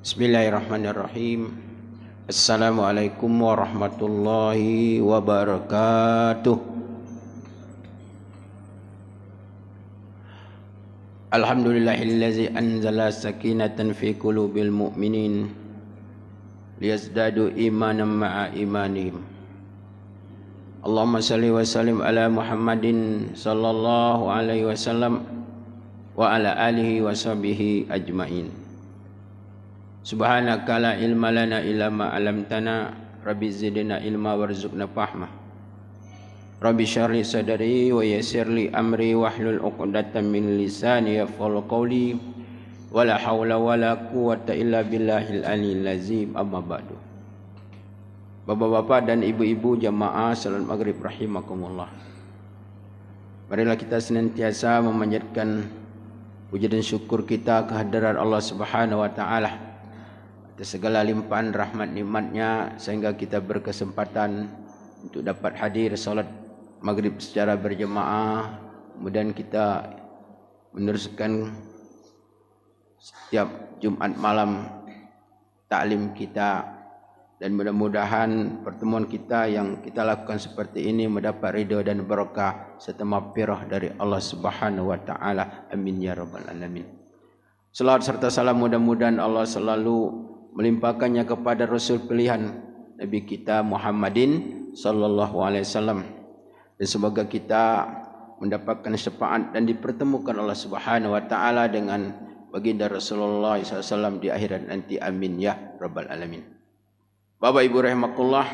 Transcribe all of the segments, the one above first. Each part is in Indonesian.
Bismillahirrahmanirrahim. Assalamualaikum warahmatullahi wabarakatuh. Alhamdulillahillazi anzala sakinatan fi qulubil mu'minin liyazdadu imanan ma'a imanihim. Allahumma salli wa sallim ala Muhammadin sallallahu alaihi wasallam wa ala alihi wa sahbihi ajmain. Subhanaka la ilma lana illa ma 'allamtana, rabbi zidna ilma warzuqna fahma. Rabbi syrah li sadri wa yassir li amri wahlul 'uqdatam min lisani yafqahu qawli. Wala haula wala quwwata illa billahil aliyyil azim. Amma ba'du. Bapak-bapak dan ibu-ibu jamaah salat maghrib rahimakumullah. Marilah kita senantiasa memanjatkan puji dan syukur kita kehadiran Allah Subhanahu wa taala atas segala limpahan rahmat nikmatnya sehingga kita berkesempatan untuk dapat hadir salat maghrib secara berjemaah. Kemudian kita meneruskan setiap Jumat malam taklim kita, dan mudah-mudahan pertemuan kita yang kita lakukan seperti ini mendapat ridha dan barakah serta maghfirah dari Allah Subhanahu wa taala. Amin ya rabbal alamin. Selawat serta salam mudah-mudahan Allah selalu melimpahkannya kepada Rasul pilihan Nabi kita Muhammadin sallallahu alaihi wasallam, dan semoga kita mendapatkan syafaat dan dipertemukan Allah Subhanahu wa taala dengan baginda Rasulullah sallallahu alaihi wasallam di akhirat nanti. Amin ya rabbal alamin. Bapak Ibu rahimakumullah,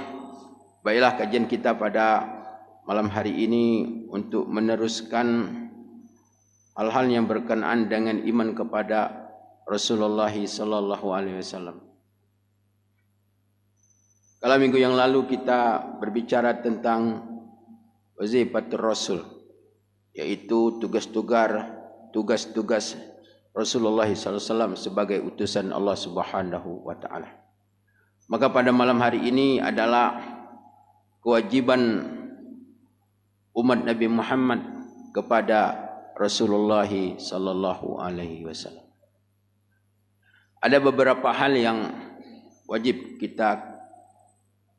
baiklah kajian kita pada malam hari ini untuk meneruskan hal-hal yang berkenaan dengan iman kepada Rasulullah sallallahu alaihi wasallam. Kalau minggu yang lalu kita berbicara tentang wazifatul Rasul, yaitu tugas-tugas Rasulullah sallallahu alaihi wasallam sebagai utusan Allah Subhanahu wa taala. Maka pada malam hari ini adalah kewajiban umat Nabi Muhammad kepada Rasulullah sallallahu alaihi wasallam. Ada beberapa hal yang wajib kita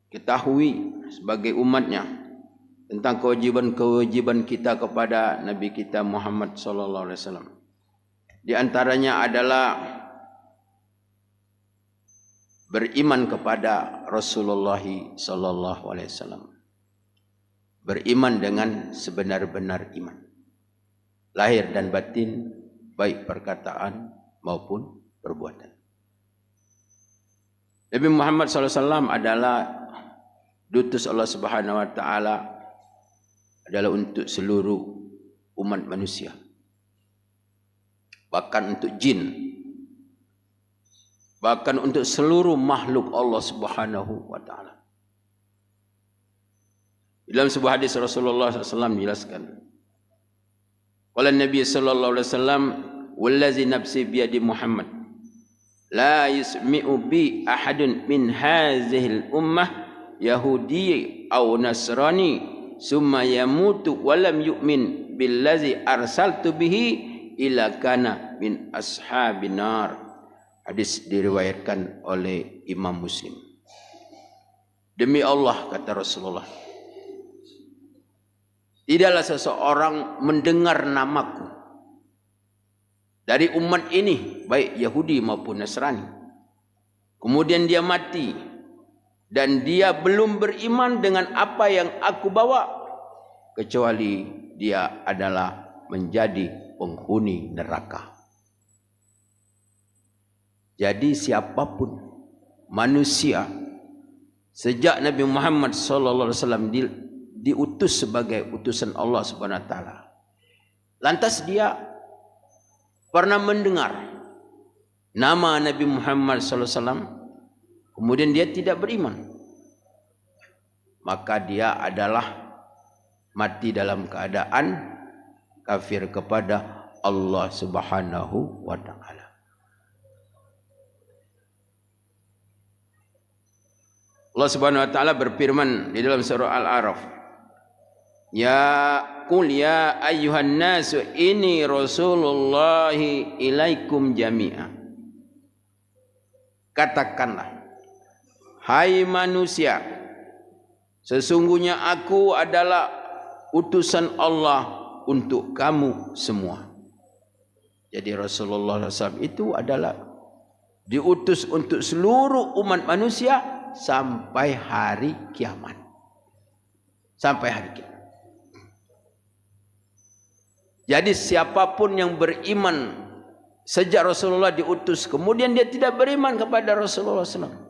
ketahui sebagai umatnya tentang kewajiban kita kepada Nabi kita Muhammad sallallahu alaihi wasallam. Di antaranya adalah beriman kepada Rasulullah sallallahu alaihi wasallam. Beriman dengan sebenar-benar iman, lahir dan batin, baik perkataan maupun perbuatan. Nabi Muhammad sallallahu alaihi wasallam adalah diutus Allah Subhanahu wa taala adalah untuk seluruh umat manusia, bahkan untuk jin, bahkan untuk seluruh makhluk Allah Subhanahu wa taala. Dalam sebuah hadis Rasulullah SAW menjelaskan, qala Nabi sallallahu alaihi wasallam, wallazi nafsi biyadi Muhammad la yusmi'u bi ahadun min hazihil ummah Yahudi aw Nasrani summa yamutu walam yu'min billazi arsaltu bihi ila kana min ashabin nar. Hadis diriwayatkan oleh Imam Muslim. Demi Allah, kata Rasulullah, tidaklah seseorang mendengar namaku dari umat ini, baik Yahudi maupun Nasrani, kemudian dia mati dan dia belum beriman dengan apa yang aku bawa, kecuali dia adalah menjadi penghuni neraka. Jadi siapapun manusia sejak Nabi Muhammad sallallahu alaihi wasallam diutus sebagai utusan Allah Subhanahu wa taala, lantas dia pernah mendengar nama Nabi Muhammad sallallahu alaihi wasallam, kemudian dia tidak beriman, maka dia adalah mati dalam keadaan kafir kepada Allah Subhanahu wa taala. Allah Subhanahu wa taala berfirman di dalam surah Al-A'raf, ya qul ya ayyuhan nasu inni rasulullahi ilaikum jami'a. katakanlah, hai manusia, sesungguhnya aku adalah utusan Allah untuk kamu semua. Jadi Rasulullah SAW itu adalah diutus untuk seluruh umat manusia sampai hari kiamat. Sampai hari kiamat. Jadi siapapun yang beriman sejak Rasulullah diutus, kemudian dia tidak beriman kepada Rasulullah SAW.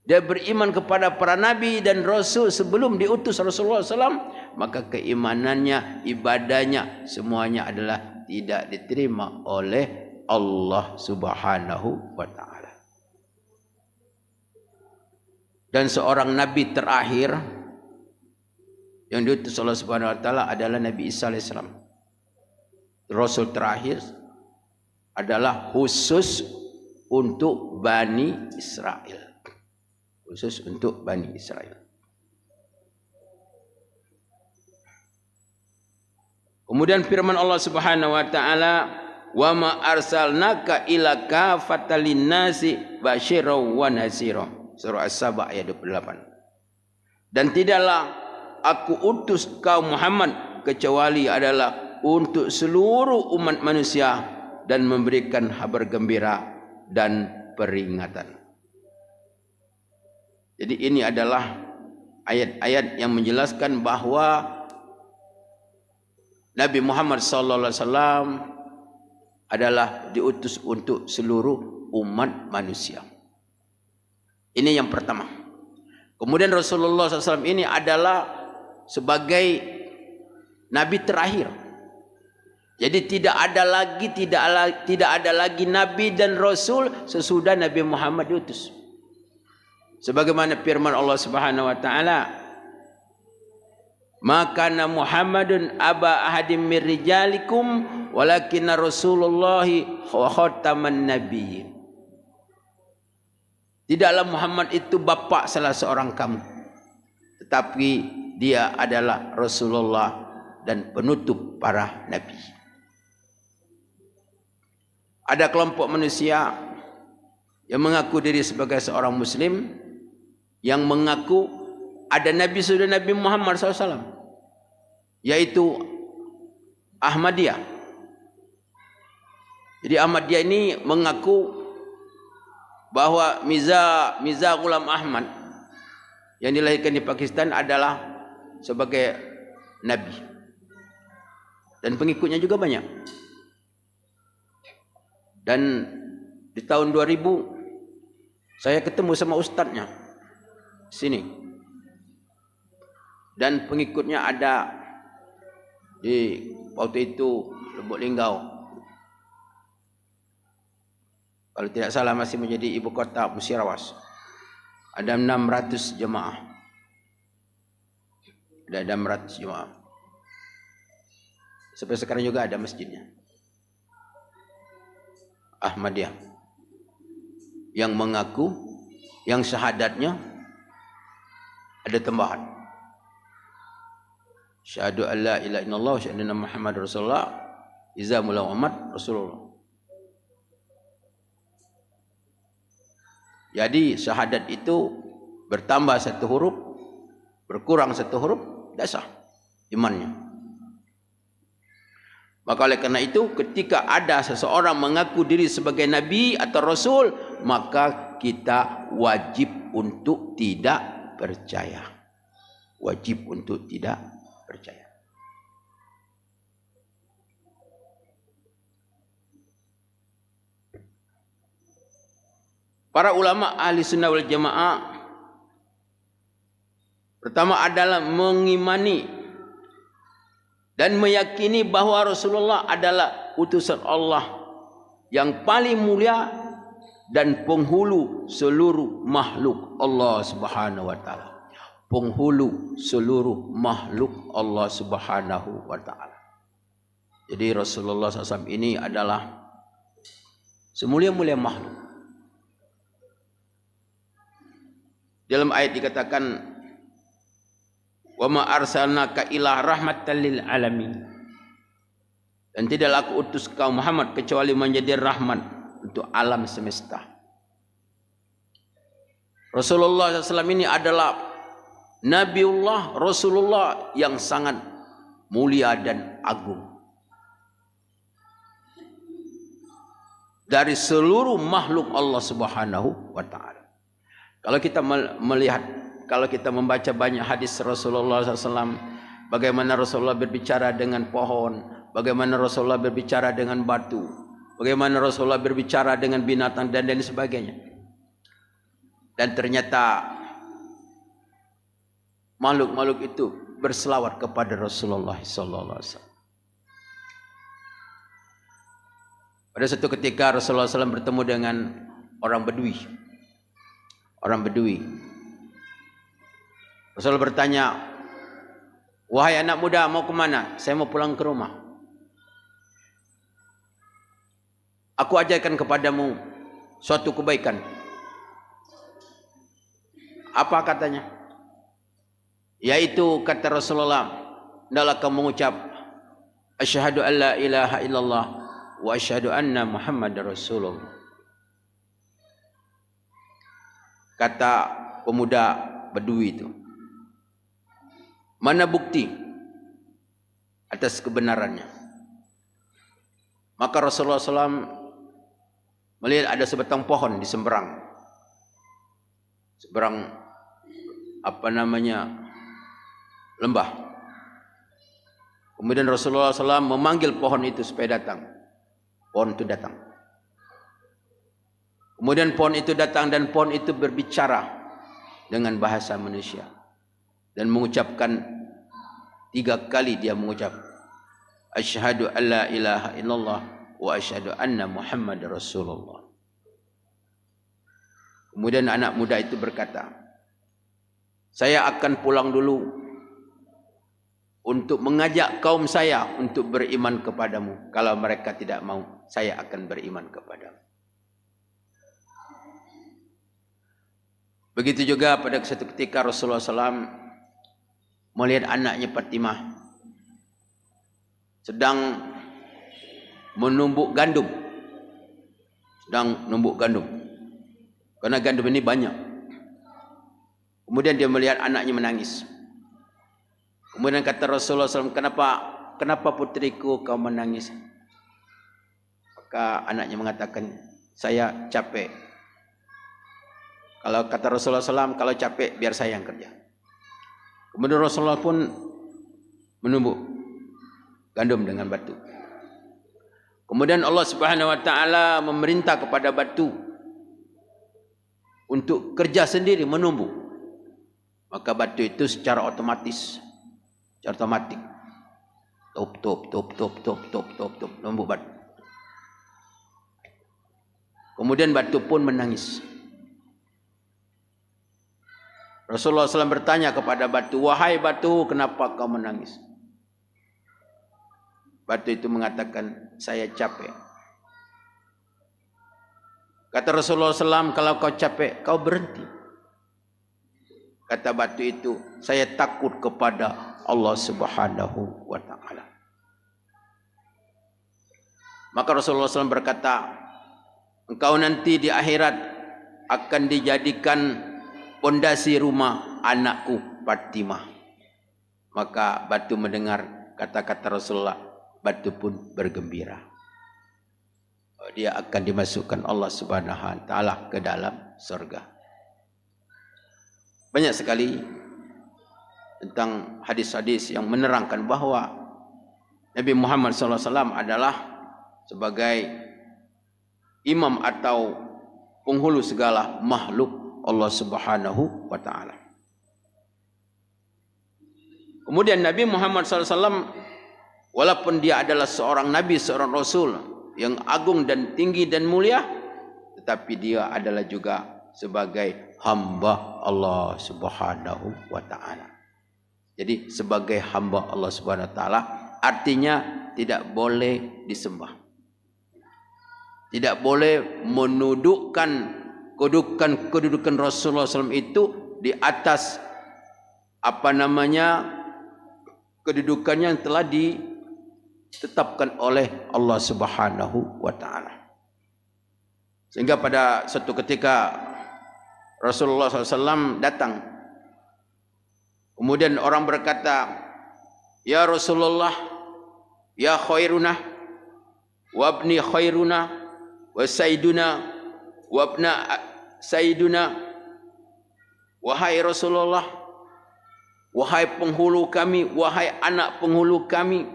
Dia beriman kepada para nabi dan rasul sebelum diutus Rasulullah SAW, maka keimanannya, ibadahnya, semuanya adalah tidak diterima oleh Allah Subhanahu wa Ta'ala. Dan seorang nabi terakhir yang diutus Allah Subhanahu wa Ta'ala adalah Nabi Isa alaihissalam. Rasul terakhir adalah khusus untuk Bani Israel. Khusus untuk Bani Israel. Kemudian firman Allah Subhanahu wa Ta'ala, wa ma arsalnaka ila kafatan linnasi basyiran wa nazira. Surah As-Saba ayat 28. Dan tidaklah aku utus kau Muhammad kecuali adalah untuk seluruh umat manusia dan memberikan kabar gembira dan peringatan. Jadi ini adalah ayat-ayat yang menjelaskan bahwa Nabi Muhammad SAW adalah diutus untuk seluruh umat manusia. Ini yang pertama. Kemudian Rasulullah SAW ini adalah sebagai Nabi terakhir. Jadi tidak ada lagi Nabi dan Rasul sesudah Nabi Muhammad diutus. Sebagaimana firman Allah Subhanahu wa Ta'ala, maka Muhammadun aba ahadim mir rijalikum walakinna Rasulullah wa khataman nabiyyin. Tidaklah Muhammad itu bapa salah seorang kamu, tetapi dia adalah Rasulullah dan penutup para nabi. Ada kelompok manusia yang mengaku diri sebagai seorang muslim, yang mengaku ada Nabi sudah Nabi Muhammad SAW, yaitu Ahmadiyah. Jadi Ahmadiyah ini mengaku bahwa Mirza Ghulam Ahmad yang dilahirkan di Pakistan adalah sebagai Nabi. Dan pengikutnya juga banyak. Dan di tahun 2000 saya ketemu sama ustadznya sini, dan pengikutnya ada di waktu itu Lubuk Linggau, kalau tidak salah masih menjadi ibu kota Musirawas. Ada 600 jemaah. Ada 600 jemaah. Sampai sekarang juga ada masjidnya. Ahmadiyah yang mengaku, yang syahadatnya ada tambahan. Syahadu an la ilaha illallah wa syahadu anna Muhammad Rasulullah iza mula Muhammad Rasulullah. Jadi syahadat itu bertambah satu huruf, berkurang satu huruf, tidak sah imannya. Maka oleh karena itu ketika ada seseorang mengaku diri sebagai nabi atau rasul, maka kita wajib untuk tidak percaya. Wajib untuk tidak percaya. Para ulama ahli sunnah wal jamaah pertama adalah mengimani dan meyakini bahwa Rasulullah adalah utusan Allah yang paling mulia dan penghulu seluruh makhluk Allah Subhanahu wa Ta'ala. Penghulu seluruh makhluk Allah Subhanahu wa Ta'ala. Jadi Rasulullah SAW ini adalah semulia-mulia makhluk. Dalam ayat dikatakan, wa ma arsalnaka ila rahmatan lil alamin. Dan tidaklah aku utus kau Muhammad kecuali menjadi rahmat untuk alam semesta. Rasulullah SAW ini adalah Nabiullah, Rasulullah yang sangat mulia dan agung. Dari seluruh makhluk Allah Subhanahu wa ta'ala. Kalau kita melihat, kalau kita membaca banyak hadis Rasulullah SAW, bagaimana Rasulullah berbicara dengan pohon, bagaimana Rasulullah berbicara dengan batu, bagaimana Rasulullah berbicara dengan binatang dan lain sebagainya. Dan ternyata makhluk-makhluk itu berselawat kepada Rasulullah SAW. Pada suatu ketika Rasulullah SAW bertemu dengan orang Bedui. Rasulullah bertanya, "Wahai anak muda, mau kemana?" "Saya mau pulang ke rumah." "Aku ajarkan kepadamu suatu kebaikan." "Apa?" katanya. Yaitu kata Rasulullah, "Hendaklah kamu mengucap asyhadu an la ilaha illallah wa asyhadu anna Muhammadar Rasulullah." Kata pemuda Bedui itu, "Mana bukti atas kebenarannya?" Maka Rasulullah SAW melihat ada sebatang pohon di seberang lembah. Kemudian Rasulullah SAW memanggil pohon itu supaya datang. Pohon itu datang. Kemudian pohon itu datang dan pohon itu berbicara dengan bahasa manusia. Dan mengucapkan 3 kali dia mengucap, "Asyhadu an la ilaha illallah wa asyhadu anna Muhammadar Rasulullah." Kemudian anak muda itu berkata, "Saya akan pulang dulu untuk mengajak kaum saya untuk beriman kepadamu. Kalau mereka tidak mau, saya akan beriman kepadamu." Begitu juga pada suatu ketika Rasulullah SAW melihat anaknya Fatimah sedang menumbuk gandum. Karena gandum ini banyak. Kemudian dia melihat anaknya menangis. Kemudian kata Rasulullah SAW, kenapa putriku kau menangis?" Maka anaknya mengatakan, "Saya capek." Kalau kata Rasulullah SAW, kalau capek biar saya yang kerja. Kemudian Rasulullah pun menumbuk gandum dengan batu. Kemudian Allah Subhanahu wa ta'ala memerintah kepada batu untuk kerja sendiri menumbuk. Maka batu itu secara otomatis, secara otomatik, top, numbuk batu. Kemudian batu pun menangis. Rasulullah SAW bertanya kepada batu, "Wahai batu, kenapa kau menangis?" Batu itu mengatakan, "Saya capek." Kata Rasulullah SAW, "Kalau kau capek, kau berhenti." Kata batu itu, "Saya takut kepada Allah Subhanahu wa ta'ala." Maka Rasulullah SAW berkata, "Engkau nanti di akhirat akan dijadikan pondasi rumah anakku Fatimah." Maka batu mendengar kata-kata Rasulullah, batu pun bergembira. Dia akan dimasukkan Allah Subhanahu wa ta'ala ke dalam surga. Banyak sekali tentang hadis-hadis yang menerangkan bahwa Nabi Muhammad SAW adalah sebagai imam atau penghulu segala makhluk Allah Subhanahu wa ta'ala. Kemudian Nabi Muhammad SAW, walaupun dia adalah seorang Nabi, seorang Rasul yang agung dan tinggi dan mulia, tetapi dia adalah juga sebagai hamba Allah Subhanahu wa ta'ala. Jadi sebagai hamba Allah Subhanahu wa ta'ala artinya tidak boleh disembah. Tidak boleh menudukkan kedudukan Rasulullah SAW itu di atas kedudukannya yang telah ditetapkan oleh Allah Subhanahu wa ta'ala. Sehingga pada suatu ketika Rasulullah SAW datang. Kemudian orang berkata, "Ya Rasulullah, ya khairuna, wabni khairuna, wa sayyiduna, wabna sayyiduna." Wahai Rasulullah, wahai penghulu kami, wahai anak penghulu kami.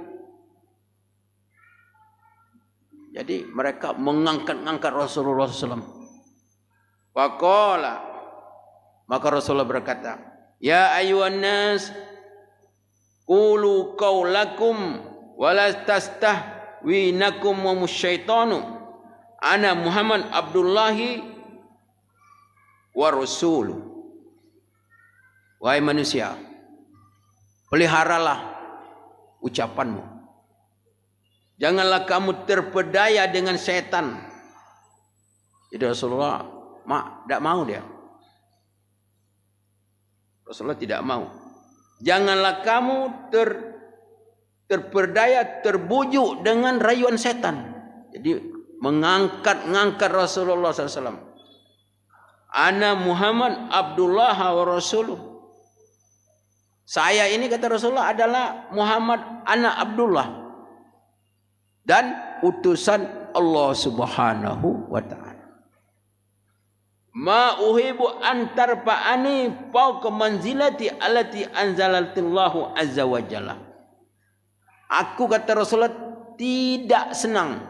Jadi mereka mengangkat-angkat Rasulullah SAW. Faqala, maka Rasulullah berkata, "Ya ayyuhan nas, qulu qaulakum wa la tastahwinakum wa musyaitanu. Ana Muhammad Abdullahi wa rasuluh." Wahai manusia, peliharalah ucapanmu. Janganlah kamu terpedaya dengan setan. Jadi Rasulullah tidak mau dia. Rasulullah tidak mau. Janganlah kamu terpedaya, terbujuk dengan rayuan setan. Jadi mengangkat Rasulullah SAW. Ana Muhammad Abdullah wa rasuluh. Saya ini, kata Rasulullah, adalah Muhammad anak Abdullah dan utusan Allah Subhanahu wa ta'ala. Ma uhibu antar pa'ani fawqa manzilati allati anzalatillahu azza wa jalla. Aku, kata Rasulullah, tidak senang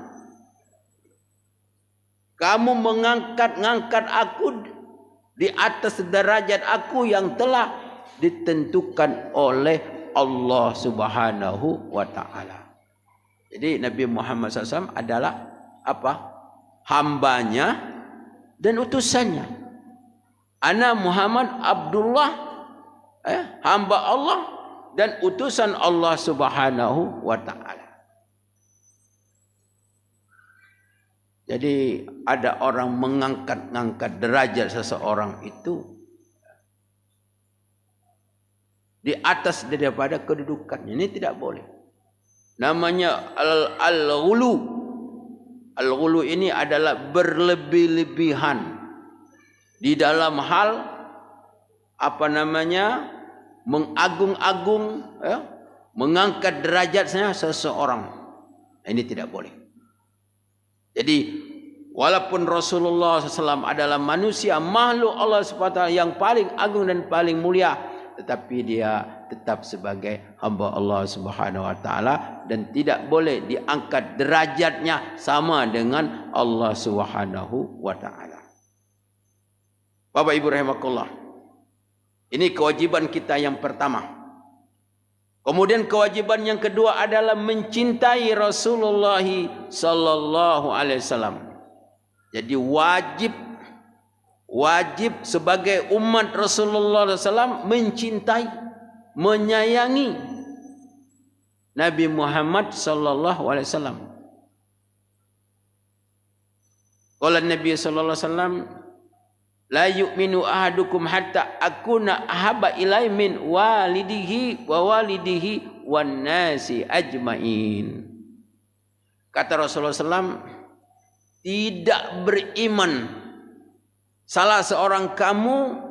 kamu mengangkat aku di atas derajat aku yang telah ditentukan oleh Allah Subhanahu wa ta'ala. Jadi Nabi Muhammad SAW adalah apa? Hambanya dan utusannya. Ana Muhammad Abdullah, hamba Allah dan utusan Allah Subhanahu wa ta'ala. Jadi ada orang mengangkat derajat seseorang itu di atas daripada kedudukannya. Ini tidak boleh. Namanya al-ghulu. Al-ghulu ini adalah berlebih-lebihan di dalam hal mengagung-agung, mengangkat derajatnya seseorang. Ini tidak boleh. Jadi walaupun Rasulullah SAW adalah manusia, makhluk Allah SWT yang paling agung dan paling mulia, tetapi dia tetap sebagai hamba Allah Subhanahu wa ta'ala dan tidak boleh diangkat derajatnya sama dengan Allah Subhanahu wa ta'ala. Bapak Ibu rahimakumullah, ini kewajiban kita yang pertama. Kemudian kewajiban yang kedua adalah mencintai Rasulullah sallallahu alaihi wasallam. Jadi wajib sebagai umat Rasulullah SAW mencintai, menyayangi Nabi Muhammad sallallahu alaihi wasallam. Qala Nabi sallallahu alaihi wasallam, la yu'minu ahadukum hatta akuna ahabba ilaihi min walidihi wa walidihi wan nasi ajmain. Kata Rasulullah SAW, tidak beriman salah seorang kamu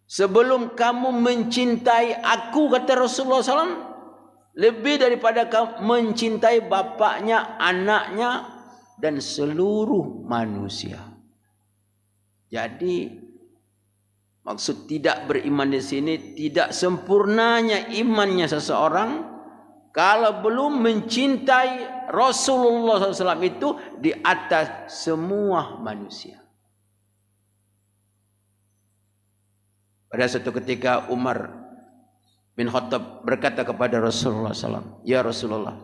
sebelum kamu mencintai aku, kata Rasulullah SAW, lebih daripada kamu mencintai bapaknya, anaknya, dan seluruh manusia. Jadi maksud tidak beriman di sini, tidak sempurnanya imannya seseorang kalau belum mencintai Rasulullah SAW itu di atas semua manusia. Pada suatu ketika Umar bin Khattab berkata kepada Rasulullah SAW, "Ya Rasulullah,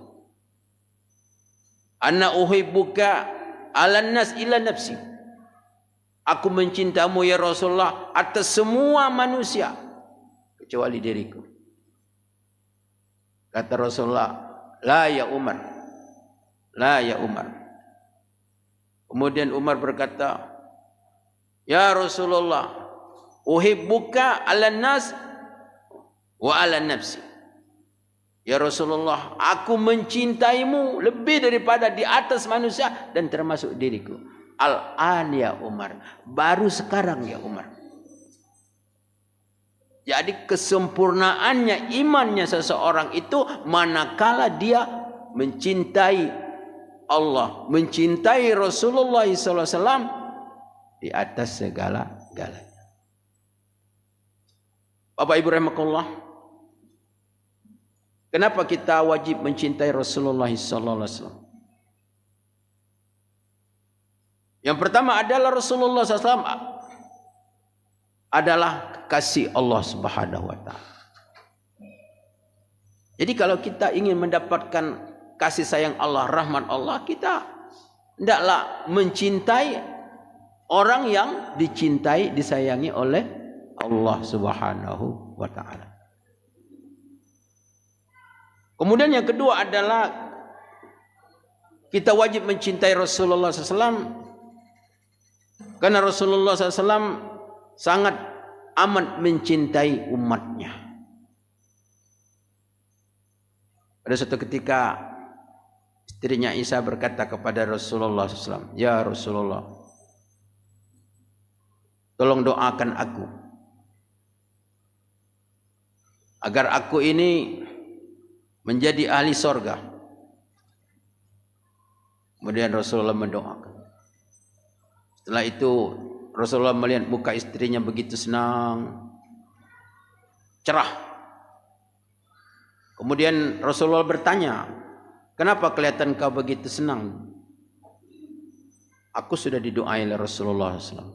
ana uhibbuka ala nas ila nafsi." Aku mencintaimu ya Rasulullah atas semua manusia kecuali diriku. Kata Rasulullah, "La ya Umar, la ya Umar." Kemudian Umar berkata, "Ya Rasulullah, uhibbuka ala nas wa ala nafsi." Ya Rasulullah, aku mencintaimu lebih daripada di atas manusia dan termasuk diriku. Al-an ya Umar. Baru sekarang ya Umar. Jadi kesempurnaannya imannya seseorang itu manakala dia mencintai Allah, mencintai Rasulullah SAW di atas segala-galanya. Bapak Ibu rahimakumullah, kenapa kita wajib mencintai Rasulullah SAW? Yang pertama adalah Rasulullah SAW adalah kasih Allah Subhanahu wa taala. Jadi kalau kita ingin mendapatkan kasih sayang Allah, rahmat Allah, kita hendaklah mencintai orang yang dicintai, disayangi oleh Allah Subhanahu wa taala. Kemudian yang kedua adalah kita wajib mencintai Rasulullah SAW karena Rasulullah SAW sangat amat mencintai umatnya. Pada suatu ketika istrinya Isa berkata kepada Rasulullah SAW, "Ya Rasulullah, tolong doakan aku agar aku ini menjadi ahli sorga." Kemudian Rasulullah mendoakan. Setelah itu Rasulullah melihat muka istrinya begitu senang, cerah. Kemudian Rasulullah bertanya, "Kenapa kelihatan kau begitu senang?" "Aku sudah didoai oleh Rasulullah SAW."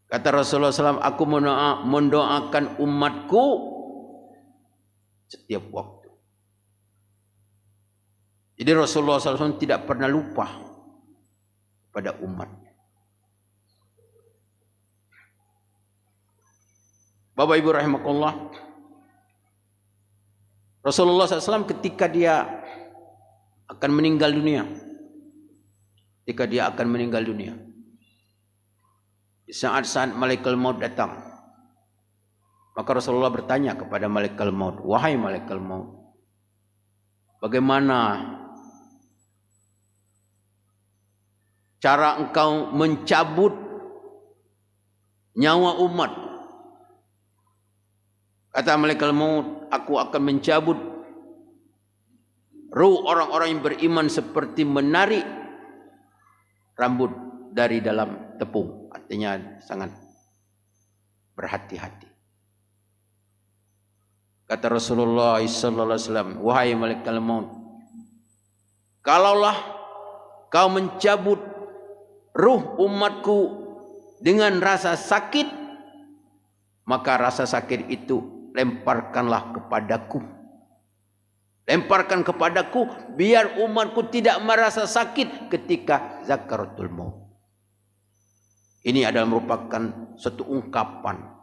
Kata Rasulullah SAW, "Aku mendoakan umatku setiap waktu." Jadi Rasulullah SAW tidak pernah lupa pada umatnya. Bapak Ibu rahimakumullah, Rasulullah SAW ketika dia akan meninggal dunia, di saat-saat malaikat maut datang, maka Rasulullah bertanya kepada malaikat maut, "Wahai malaikat maut, bagaimana cara engkau mencabut nyawa umat?" Kata malaikat maut, "Aku akan mencabut ruh orang-orang yang beriman seperti menarik rambut dari dalam tepung." Artinya sangat berhati-hati. Kata Rasulullah SAW, "Wahai malaikat maut, kalaulah kau mencabut ruh umatku dengan rasa sakit, maka rasa sakit itu lemparkanlah kepadaku. Lemparkan kepadaku biar umatku tidak merasa sakit ketika zakaratul maut." Ini adalah merupakan suatu ungkapan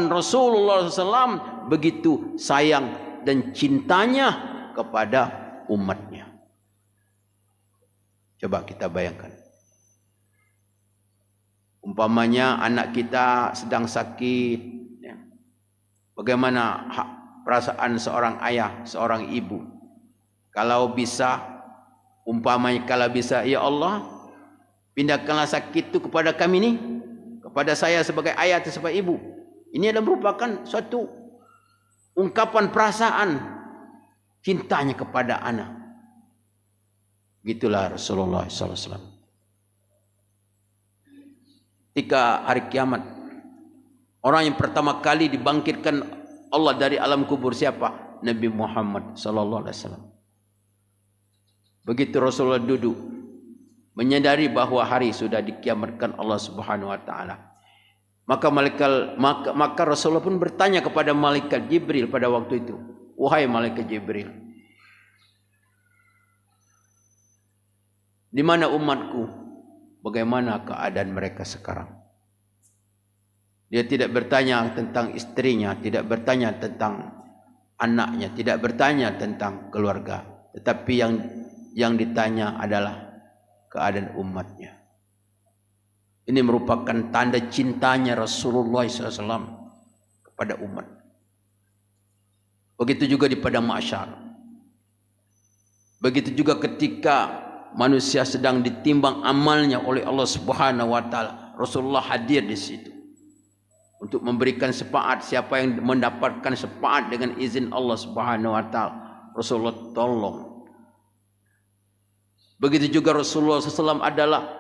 Rasulullah SAW begitu sayang dan cintanya kepada umatnya. Coba kita bayangkan. Umpamanya anak kita sedang sakit, ya. Bagaimana perasaan seorang ayah, seorang ibu? Kalau bisa, umpamanya kalau bisa, "Ya Allah, pindahkanlah sakit itu kepada kami ini, kepada saya sebagai ayah atau sebagai ibu." Ini adalah merupakan suatu ungkapan perasaan cintanya kepada anak. Gitulah Rasulullah SAW. Ketika hari kiamat, orang yang pertama kali dibangkitkan Allah dari alam kubur siapa? Nabi Muhammad SAW. Begitu Rasulullah duduk, menyadari bahwa hari sudah dikiamatkan Allah Subhanahu wa taala, maka Rasulullah pun bertanya kepada malaikat Jibril pada waktu itu, "Wahai malaikat Jibril, di mana umatku? Bagaimana keadaan mereka sekarang?" Dia tidak bertanya tentang istrinya, tidak bertanya tentang anaknya, tidak bertanya tentang keluarga, tetapi yang ditanya adalah keadaan umatnya. Ini merupakan tanda cintanya Rasulullah SAW kepada umat. Begitu juga di padang mahsyar. Begitu juga ketika manusia sedang ditimbang amalnya oleh Allah Subhanahu wa taala, Rasulullah hadir di situ untuk memberikan syafaat. Siapa yang mendapatkan syafaat dengan izin Allah Subhanahu wa taala, Rasulullah tolong. Begitu juga Rasulullah SAW adalah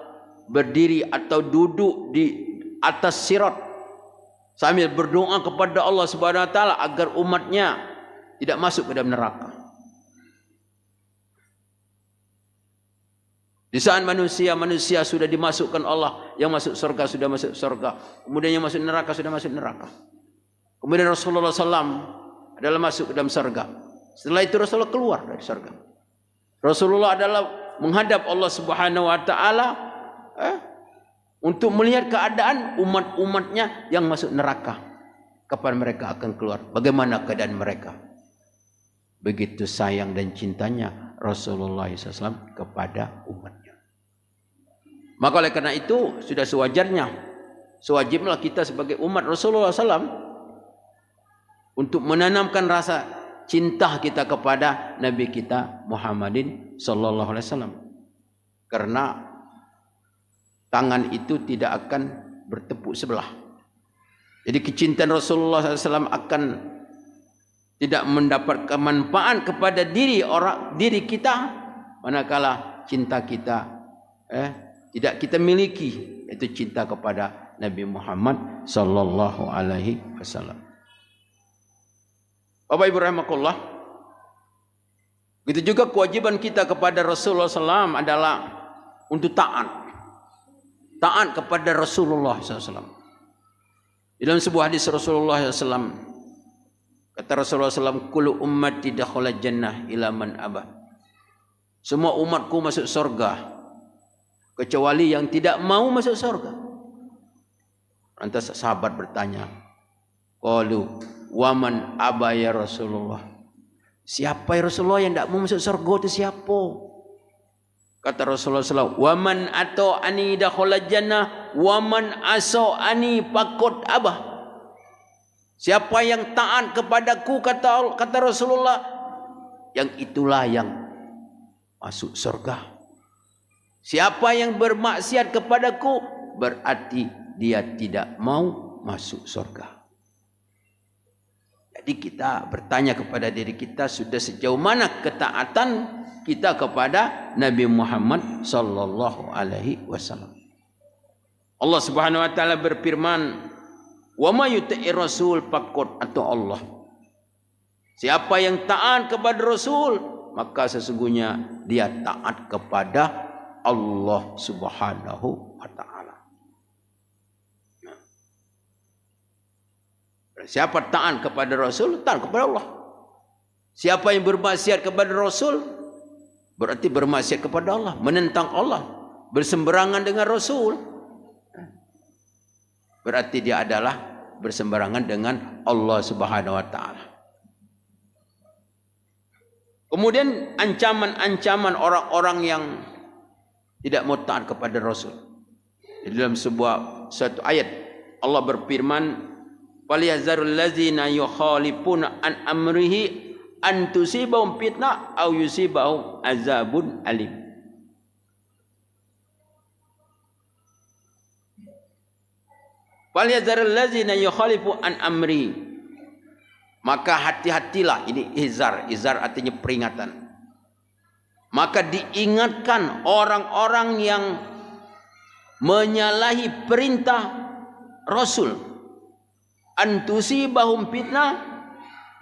berdiri atau duduk di atas sirat sambil berdoa kepada Allah Subhanahu wa taala agar umatnya tidak masuk ke dalam neraka. Di saat manusia sudah dimasukkan Allah, yang masuk surga sudah masuk surga, kemudian yang masuk neraka sudah masuk neraka. Kemudian Rasulullah SAW adalah masuk ke dalam surga. Setelah itu Rasulullah keluar dari surga. Rasulullah adalah menghadap Allah Subhanahu wa taala untuk melihat keadaan umat-umatnya yang masuk neraka. Kapan mereka akan keluar? Bagaimana keadaan mereka? Begitu sayang dan cintanya Rasulullah SAW kepada umatnya. Maka oleh karena itu sudah sewajarnya, sewajibnya kita sebagai umat Rasulullah SAW untuk menanamkan rasa cinta kita kepada Nabi kita Muhammadin Sallallahu Alaihi Wasallam. Karena tangan itu tidak akan bertepuk sebelah. Jadi kecintaan Rasulullah SAW akan tidak mendapatkan manfaat kepada diri kita manakala cinta kita tidak kita miliki, itu cinta kepada Nabi Muhammad sallallahu alaihi wasallam. Bapak Ibu rahimakumullah, begitu juga kewajiban kita kepada Rasulullah SAW adalah untuk taat kepada Rasulullah SAW. Di dalam sebuah hadis Rasulullah SAW, kata Rasulullah SAW, kullu ummati dakhala jannah ila man abah. Semua umatku masuk surga kecuali yang tidak mau masuk surga. Lantas sahabat bertanya, qalu wa man aba ya Rasulullah? Siapa ya Rasulullah yang tidak mau masuk surga itu siapa? Kata Rasulullah SAW, wa man ata'ani dakhala jannah wa man asa'ani faqad abah. Siapa yang taat kepadaku, kata Rasulullah, yang itulah yang masuk surga. Siapa yang bermaksiat kepadaku, berarti dia tidak mau masuk surga. Jadi kita bertanya kepada diri kita, sudah sejauh mana ketaatan kita kepada Nabi Muhammad sallallahu alaihi wasallam. Allah Subhanahu wa taala berfirman, wa may yuti'ir rasul faqad ata Allah. Siapa yang taat kepada Rasul, maka sesungguhnya dia taat kepada Allah Subhanahu wa taala. Siapa taat kepada Rasul, taat kepada Allah. Siapa yang bermaksiat kepada Rasul, berarti bermaksiat kepada Allah, menentang Allah, bersemberangan dengan Rasul, berarti dia adalah bersemberangan dengan Allah Subhanahu wa taala. Kemudian ancaman-ancaman orang-orang yang tidak mau taat kepada Rasul. Di dalam satu ayat Allah berfirman, "Falyazzarul ladzina yukhalifuna an amrihi an tusibahum fitnah aw yusibahum azabun alim." Falyazzarul ladzina yukhalifu an amri. Maka hati-hatilah, ini izar artinya peringatan. Maka diingatkan orang-orang yang menyalahi perintah Rasul. Antusibahum fitnah.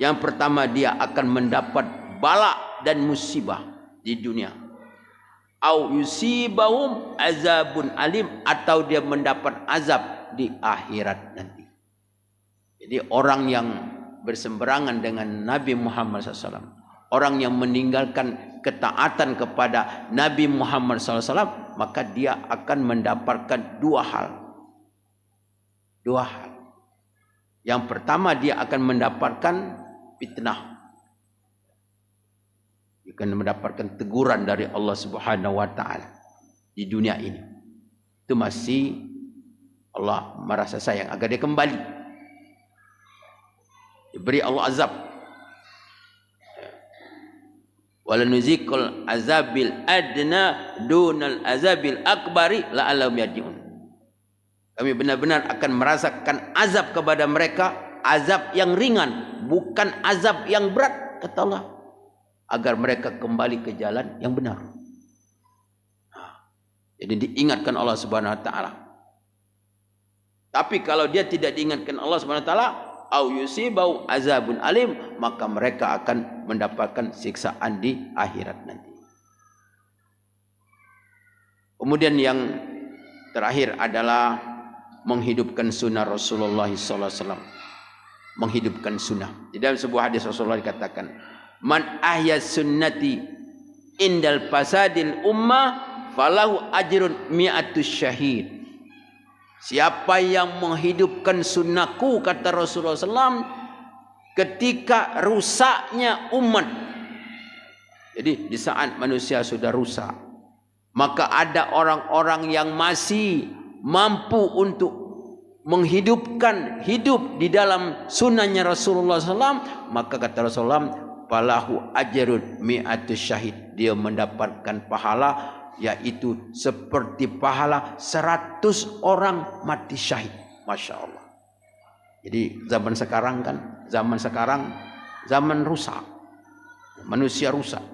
Yang pertama, dia akan mendapat bala dan musibah di dunia. Au yusibahum azabun alim, atau dia mendapat azab di akhirat nanti. Jadi orang yang bersemberangan dengan Nabi Muhammad SAW, orang yang meninggalkan ketaatan kepada Nabi Muhammad SAW, maka dia akan mendapatkan dua hal. Yang pertama, dia akan mendapatkan fitnah. Dia akan mendapatkan teguran dari Allah Subhanahu wa taala di dunia ini. Itu masih Allah merasa sayang agar dia kembali. Diberi Allah azab. Walanuzikul azabil adna dunal azabil akbari la'allahum yarji'un. Kami benar-benar akan merasakan azab kepada mereka, azab yang ringan, bukan azab yang berat, kata Allah, agar mereka kembali ke jalan yang benar. Jadi diingatkan Allah Subhanahu wa taala. Tapi kalau dia tidak diingatkan Allah Subhanahu wa taala, au yusibau azabun alim, maka mereka akan mendapatkan siksaan di akhirat nanti. Kemudian yang terakhir adalah menghidupkan sunnah Rasulullah SAW. Menghidupkan sunnah. Di dalam sebuah hadis Rasulullah dikatakan, man ahya sunnati indal fasadil ummah falahu ajrun mi'atus syahid. Siapa yang menghidupkan sunnahku, kata Rasulullah SAW, ketika rusaknya umat. Jadi di saat manusia sudah rusak, maka ada orang-orang yang masih mampu untuk menghidupkan hidup di dalam sunnahnya Rasulullah SAW, maka kata Rasulullah, falahu ajrun mi'atus syahid. Dia mendapatkan pahala, yaitu seperti pahala 100 orang mati syahid. Masya Allah. Jadi zaman sekarang kan, zaman rusak. Manusia rusak.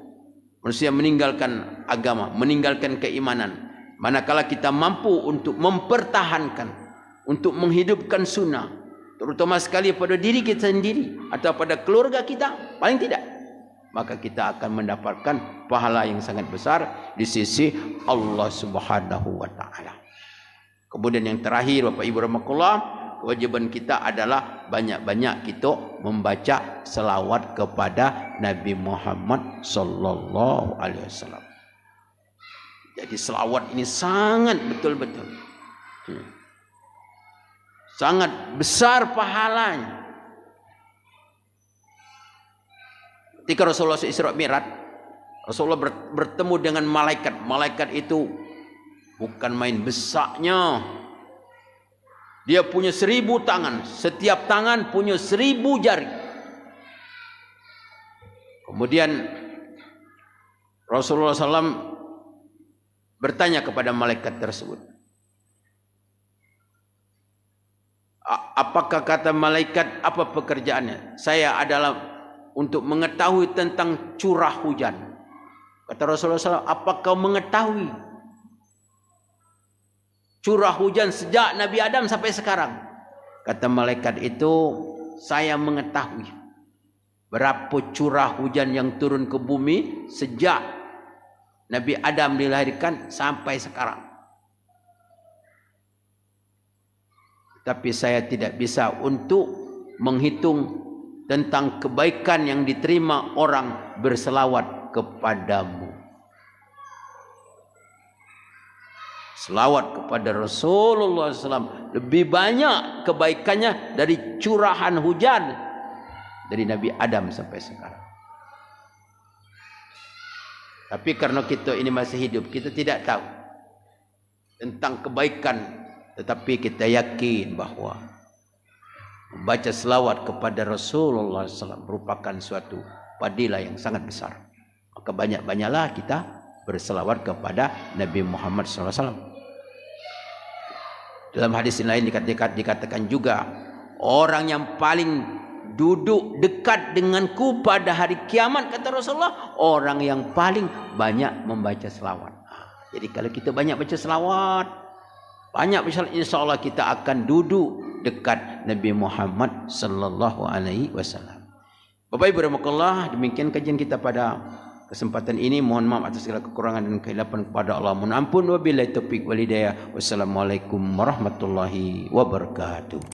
Manusia meninggalkan agama, meninggalkan keimanan. Manakala kita mampu untuk mempertahankan, untuk menghidupkan sunnah, terutama sekali pada diri kita sendiri atau pada keluarga kita, paling tidak, maka kita akan mendapatkan pahala yang sangat besar di sisi Allah Subhanahu wa taala. Kemudian yang terakhir, Bapak Ibu rahimakumullah, kewajiban kita adalah banyak-banyak kita membaca selawat kepada Nabi Muhammad sallallahu alaihi wasallam. Jadi selawat ini sangat betul-betul, sangat besar pahalanya. Ketika Rasulullah Isra Mi'raj, Rasulullah bertemu dengan malaikat. Malaikat itu bukan main besarnya. Dia punya 1000 tangan. Setiap tangan punya 1000 jari. Kemudian Rasulullah SAW bertanya kepada malaikat tersebut. Apakah, kata malaikat, apa pekerjaannya? Saya adalah untuk mengetahui tentang curah hujan. Kata Rasulullah SAW, apa kau mengetahui curah hujan sejak Nabi Adam sampai sekarang? Kata malaikat itu, saya mengetahui berapa curah hujan yang turun ke bumi sejak Nabi Adam dilahirkan sampai sekarang. Tapi saya tidak bisa untuk menghitung tentang kebaikan yang diterima orang berselawat kepadamu. Selawat kepada Rasulullah SAW lebih banyak kebaikannya dari curahan hujan dari Nabi Adam sampai sekarang. Tapi karena kita ini masih hidup, kita tidak tahu tentang kebaikan, tetapi kita yakin bahwa membaca selawat kepada Rasulullah SAW merupakan suatu fadilah yang sangat besar. Maka banyak-banyaklah kita berselawat kepada Nabi Muhammad SAW. Dalam hadis lain dikatakan juga, orang yang paling duduk dekat denganku pada hari kiamat, kata Rasulullah, orang yang paling banyak membaca selawat. Jadi kalau kita banyak baca selawat, banyak besar, insya Allah kita akan duduk dekat Nabi Muhammad sallallahu alaihi wasallam. Bapak Ibu rahimakumullah, demikian kajian kita pada kesempatan ini. Mohon maaf atas segala kekurangan dan kehilapan kepada Allah. Mohon ampun, wabillahi taufiq wal hidayah. Wassalamualaikum warahmatullahi wabarakatuh.